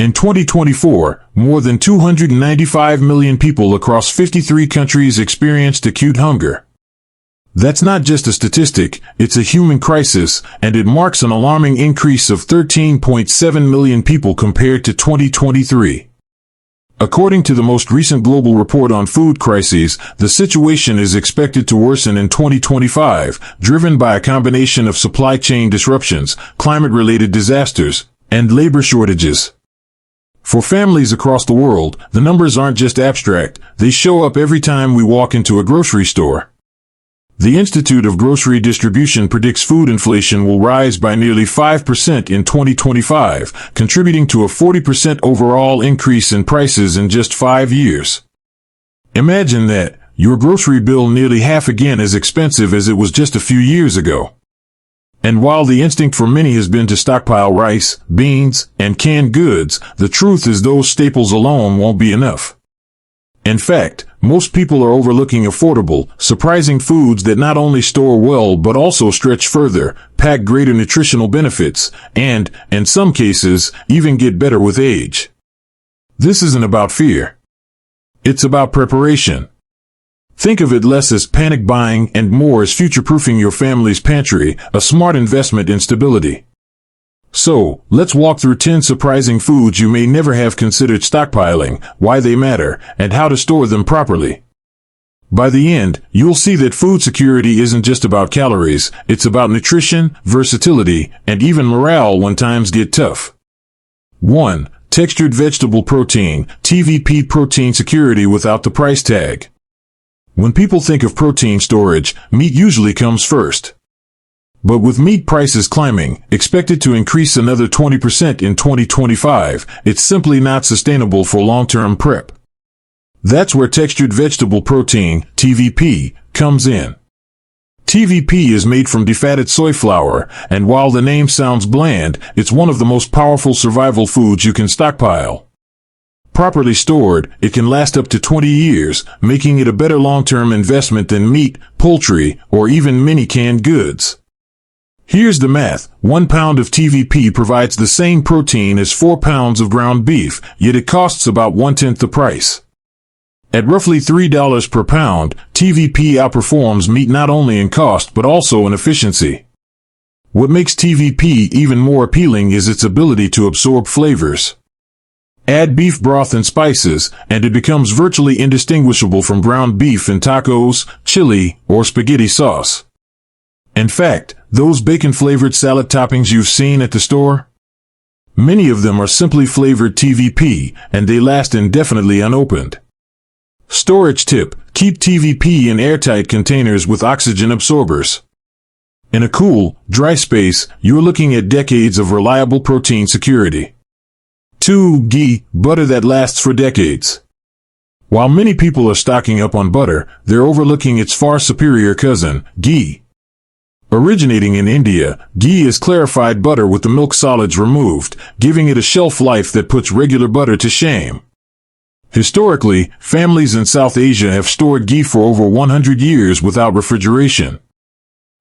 In 2024, more than 295 million people across 53 countries experienced acute hunger. That's not just a statistic, it's a human crisis, and it marks an alarming increase of 13.7 million people compared to 2023. According to the most recent global report on food crises, the situation is expected to worsen in 2025, driven by a combination of supply chain disruptions, climate-related disasters, and labor shortages. For families across the world, the numbers aren't just abstract, they show up every time we walk into a grocery store. The Institute of Grocery Distribution predicts food inflation will rise by nearly 5% in 2025, contributing to a 40% overall increase in prices in just 5 years. Imagine that, your grocery bill nearly half again as expensive as it was just a few years ago. And while the instinct for many has been to stockpile rice, beans, and canned goods, the truth is those staples alone won't be enough. In fact, most people are overlooking affordable, surprising foods that not only store well but also stretch further, pack greater nutritional benefits, and, in some cases, even get better with age. This isn't about fear. It's about preparation. Think of it less as panic buying and more as future-proofing your family's pantry, a smart investment in stability. So, let's walk through 10 surprising foods you may never have considered stockpiling, why they matter, and how to store them properly. By the end, you'll see that food security isn't just about calories, it's about nutrition, versatility, and even morale when times get tough. 1. Textured vegetable protein, TVP protein security without the price tag. When people think of protein storage, meat usually comes first. But with meat prices climbing, expected to increase another 20% in 2025, it's simply not sustainable for long-term prep. That's where textured vegetable protein, TVP, comes in. TVP is made from defatted soy flour, and while the name sounds bland, it's one of the most powerful survival foods you can stockpile. Properly stored, it can last up to 20 years, making it a better long-term investment than meat, poultry, or even many canned goods. Here's the math. 1 pound of TVP provides the same protein as 4 pounds of ground beef, yet it costs about 1/10 the price. At roughly $3 per pound, TVP outperforms meat not only in cost but also in efficiency. What makes TVP even more appealing is its ability to absorb flavors. Add beef broth and spices, and it becomes virtually indistinguishable from ground beef in tacos, chili, or spaghetti sauce. In fact, those bacon-flavored salad toppings you've seen at the store? Many of them are simply flavored TVP, and they last indefinitely unopened. Storage tip: keep TVP in airtight containers with oxygen absorbers. In a cool, dry space, you're looking at decades of reliable protein security. 2. Ghee, butter that lasts for decades. While many people are stocking up on butter, they're overlooking its far superior cousin, ghee. Originating in India, ghee is clarified butter with the milk solids removed, giving it a shelf life that puts regular butter to shame. Historically, families in South Asia have stored ghee for over 100 years without refrigeration.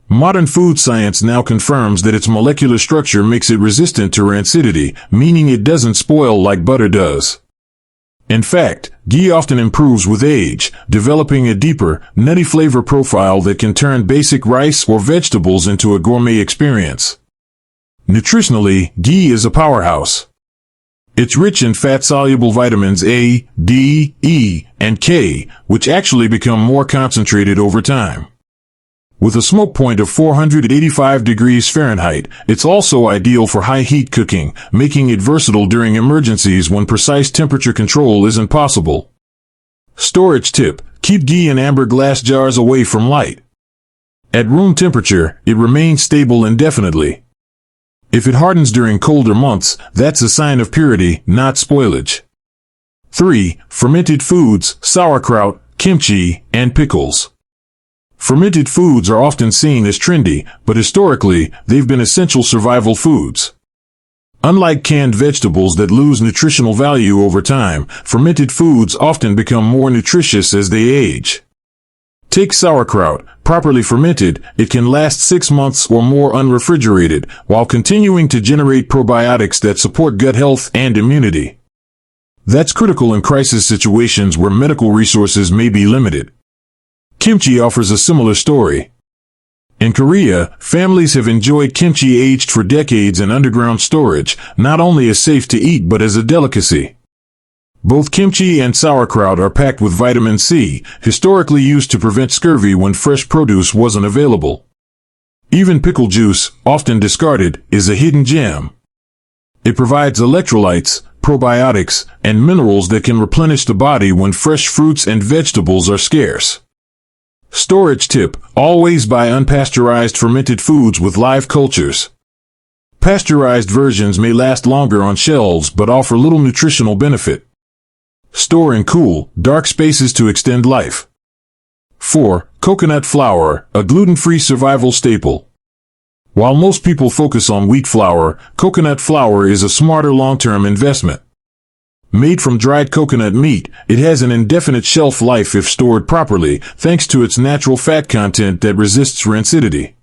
Modern food science now confirms that its molecular structure makes it resistant to rancidity, meaning it doesn't spoil like butter does. In fact, ghee often improves with age, developing a deeper, nutty flavor profile that can turn basic rice or vegetables into a gourmet experience. Nutritionally, ghee is a powerhouse. It's rich in fat-soluble vitamins A, D, E, and K, which actually become more concentrated over time. With a smoke point of 485 degrees Fahrenheit, it's also ideal for high-heat cooking, making it versatile during emergencies when precise temperature control isn't possible. Storage tip: keep ghee in amber glass jars away from light. At room temperature, it remains stable indefinitely. If it hardens during colder months, that's a sign of purity, not spoilage. 3. Fermented foods, sauerkraut, kimchi, and pickles. Fermented foods are often seen as trendy, but historically, they've been essential survival foods. Unlike canned vegetables that lose nutritional value over time, fermented foods often become more nutritious as they age. Take sauerkraut. Properly fermented, it can last 6 months or more unrefrigerated, while continuing to generate probiotics that support gut health and immunity. That's critical in crisis situations where medical resources may be limited. Kimchi offers a similar story. In Korea, families have enjoyed kimchi aged for decades in underground storage, not only as safe to eat but as a delicacy. Both kimchi and sauerkraut are packed with vitamin C, historically used to prevent scurvy when fresh produce wasn't available. Even pickle juice, often discarded, is a hidden gem. It provides electrolytes, probiotics, and minerals that can replenish the body when fresh fruits and vegetables are scarce. Storage tip: always buy unpasteurized fermented foods with live cultures. Pasteurized versions may last longer on shelves but offer little nutritional benefit. Store in cool, dark spaces to extend life. 4. Coconut flour, a gluten-free survival staple. While most people focus on wheat flour, coconut flour is a smarter long-term investment. Made from dried coconut meat, it has an indefinite shelf life if stored properly, thanks to its natural fat content that resists rancidity.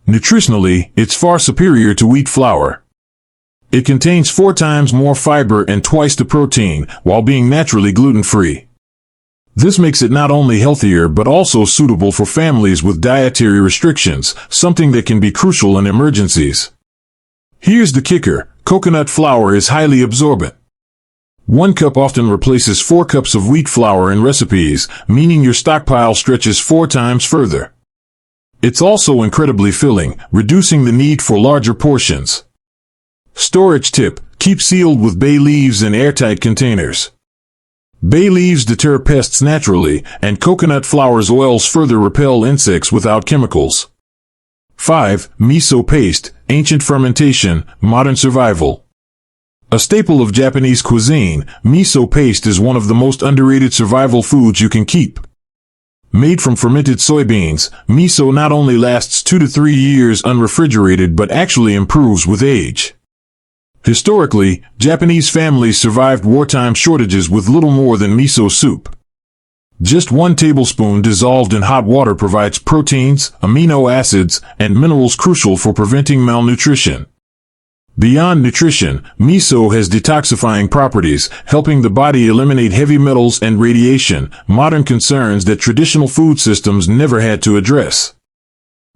Nutritionally, it's far superior to wheat flour. It contains 4 times more fiber and twice the protein, while being naturally gluten-free. This makes it not only healthier but also suitable for families with dietary restrictions, something that can be crucial in emergencies. Here's the kicker: coconut flour is highly absorbent. 1 cup often replaces 4 cups of wheat flour in recipes, meaning your stockpile stretches 4 times further. It's also incredibly filling, reducing the need for larger portions. Storage tip: keep sealed with bay leaves in airtight containers. Bay leaves deter pests naturally, and coconut flour's oils further repel insects without chemicals. 5. Miso paste, ancient fermentation, modern survival. A staple of Japanese cuisine, miso paste is one of the most underrated survival foods you can keep. Made from fermented soybeans, miso not only lasts 2 to 3 years unrefrigerated but actually improves with age. Historically, Japanese families survived wartime shortages with little more than miso soup. Just 1 tablespoon dissolved in hot water provides proteins, amino acids, and minerals crucial for preventing malnutrition. Beyond nutrition, miso has detoxifying properties, helping the body eliminate heavy metals and radiation, modern concerns that traditional food systems never had to address.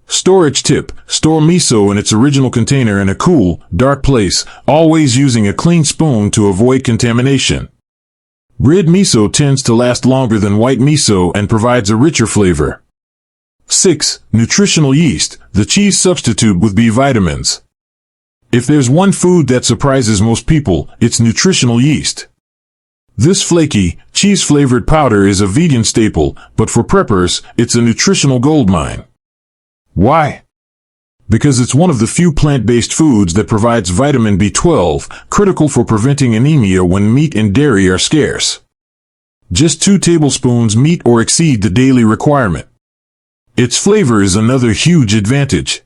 Storage tip: store miso in its original container in a cool, dark place, always using a clean spoon to avoid contamination. Red miso tends to last longer than white miso and provides a richer flavor. 6. Nutritional yeast, the cheese substitute with B vitamins. If there's one food that surprises most people, it's nutritional yeast. This flaky, cheese-flavored powder is a vegan staple, but for preppers, it's a nutritional goldmine. Why? Because it's one of the few plant-based foods that provides vitamin B12, critical for preventing anemia when meat and dairy are scarce. Just 2 tablespoons meet or exceed the daily requirement. Its flavor is another huge advantage.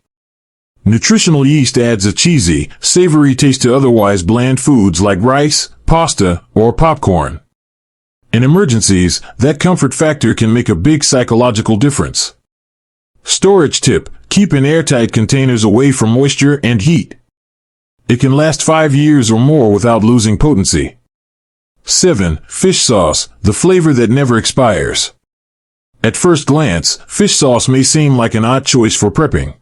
Nutritional yeast adds a cheesy, savory taste to otherwise bland foods like rice, pasta, or popcorn. In emergencies, that comfort factor can make a big psychological difference. Storage tip: keep in airtight containers away from moisture and heat. It can last 5 years or more without losing potency. 7. Fish sauce, the flavor that never expires. At first glance, fish sauce may seem like an odd choice for prepping.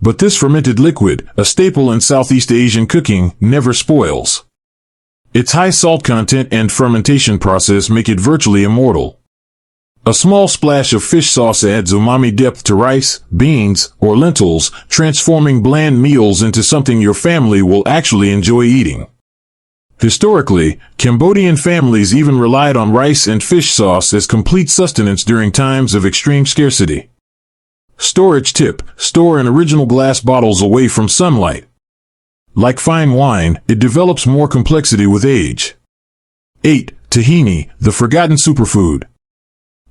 But this fermented liquid, a staple in Southeast Asian cooking, never spoils. Its high salt content and fermentation process make it virtually immortal. A small splash of fish sauce adds umami depth to rice, beans, or lentils, transforming bland meals into something your family will actually enjoy eating. Historically, Cambodian families even relied on rice and fish sauce as complete sustenance during times of extreme scarcity. Storage tip: store in original glass bottles away from sunlight. Like fine wine, it develops more complexity with age. 8. Tahini, the forgotten superfood.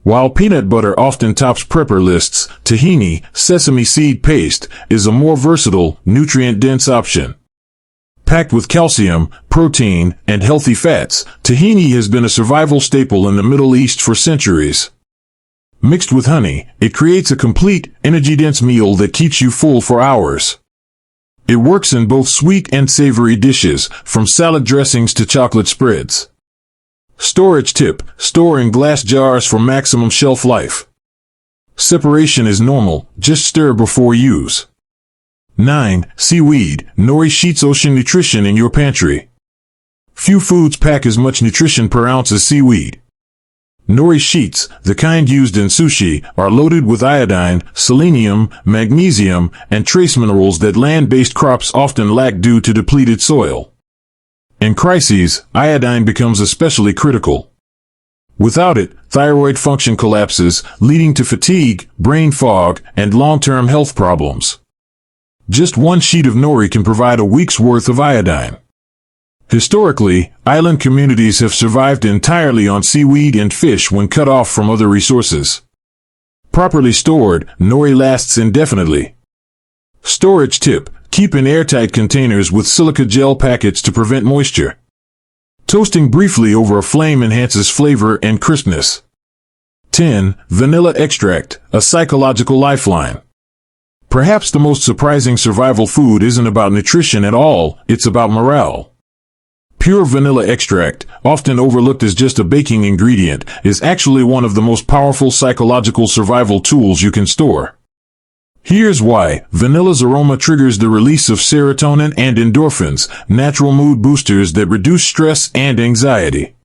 While peanut butter often tops prepper lists, tahini, sesame seed paste, is a more versatile, nutrient-dense option. Packed with calcium, protein, and healthy fats, tahini has been a survival staple in the Middle East for centuries. Mixed with honey, it creates a complete, energy-dense meal that keeps you full for hours. It works in both sweet and savory dishes, from salad dressings to chocolate spreads. Storage tip: store in glass jars for maximum shelf life. Separation is normal, just stir before use. 9. Seaweed, nori sheets. Ocean nutrition in your pantry. Few foods pack as much nutrition per ounce as seaweed. Nori sheets, the kind used in sushi, are loaded with iodine, selenium, magnesium, and trace minerals that land-based crops often lack due to depleted soil. In crises, iodine becomes especially critical. Without it, thyroid function collapses, leading to fatigue, brain fog, and long-term health problems. Just one sheet of nori can provide a week's worth of iodine. Historically, island communities have survived entirely on seaweed and fish when cut off from other resources. Properly stored, nori lasts indefinitely. Storage tip: keep in airtight containers with silica gel packets to prevent moisture. Toasting briefly over a flame enhances flavor and crispness. 10. Vanilla extract, a psychological lifeline. Perhaps the most surprising survival food isn't about nutrition at all, it's about morale. Pure vanilla extract, often overlooked as just a baking ingredient, is actually one of the most powerful psychological survival tools you can store. Here's why. Vanilla's aroma triggers the release of serotonin and endorphins, natural mood boosters that reduce stress and anxiety.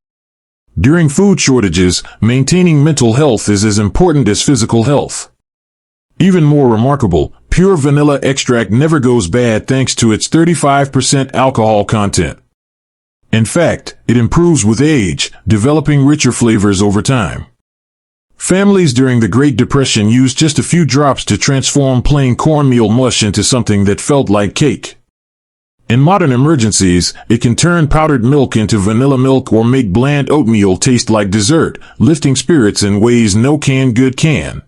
During food shortages, maintaining mental health is as important as physical health. Even more remarkable, pure vanilla extract never goes bad thanks to its 35% alcohol content. In fact, it improves with age, developing richer flavors over time. Families during the Great Depression used just a few drops to transform plain cornmeal mush into something that felt like cake. In modern emergencies, it can turn powdered milk into vanilla milk or make bland oatmeal taste like dessert, lifting spirits in ways no canned good can.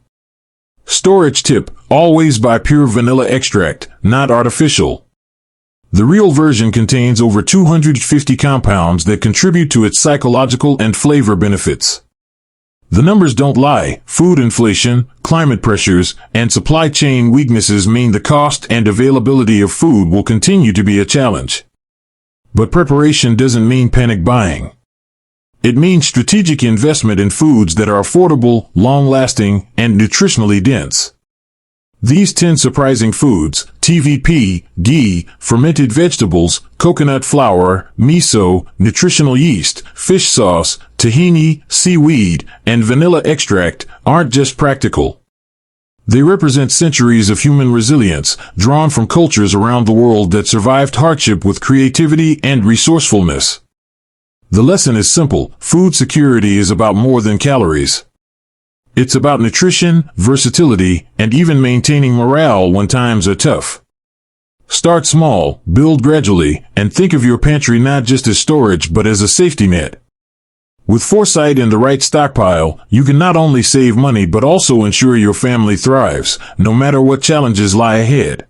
Storage tip: always buy pure vanilla extract, not artificial. The real version contains over 250 compounds that contribute to its psychological and flavor benefits. The numbers don't lie. Food inflation, climate pressures, and supply chain weaknesses mean the cost and availability of food will continue to be a challenge. But preparation doesn't mean panic buying. It means strategic investment in foods that are affordable, long-lasting, and nutritionally dense. These 10 surprising foods: TVP, ghee, fermented vegetables, coconut flour, miso, nutritional yeast, fish sauce, tahini, seaweed, and vanilla extract, aren't just practical. They represent centuries of human resilience, drawn from cultures around the world that survived hardship with creativity and resourcefulness. The lesson is simple: food security is about more than calories. It's about nutrition, versatility, and even maintaining morale when times are tough. Start small, build gradually, and think of your pantry not just as storage but as a safety net. With foresight and the right stockpile, you can not only save money but also ensure your family thrives, no matter what challenges lie ahead.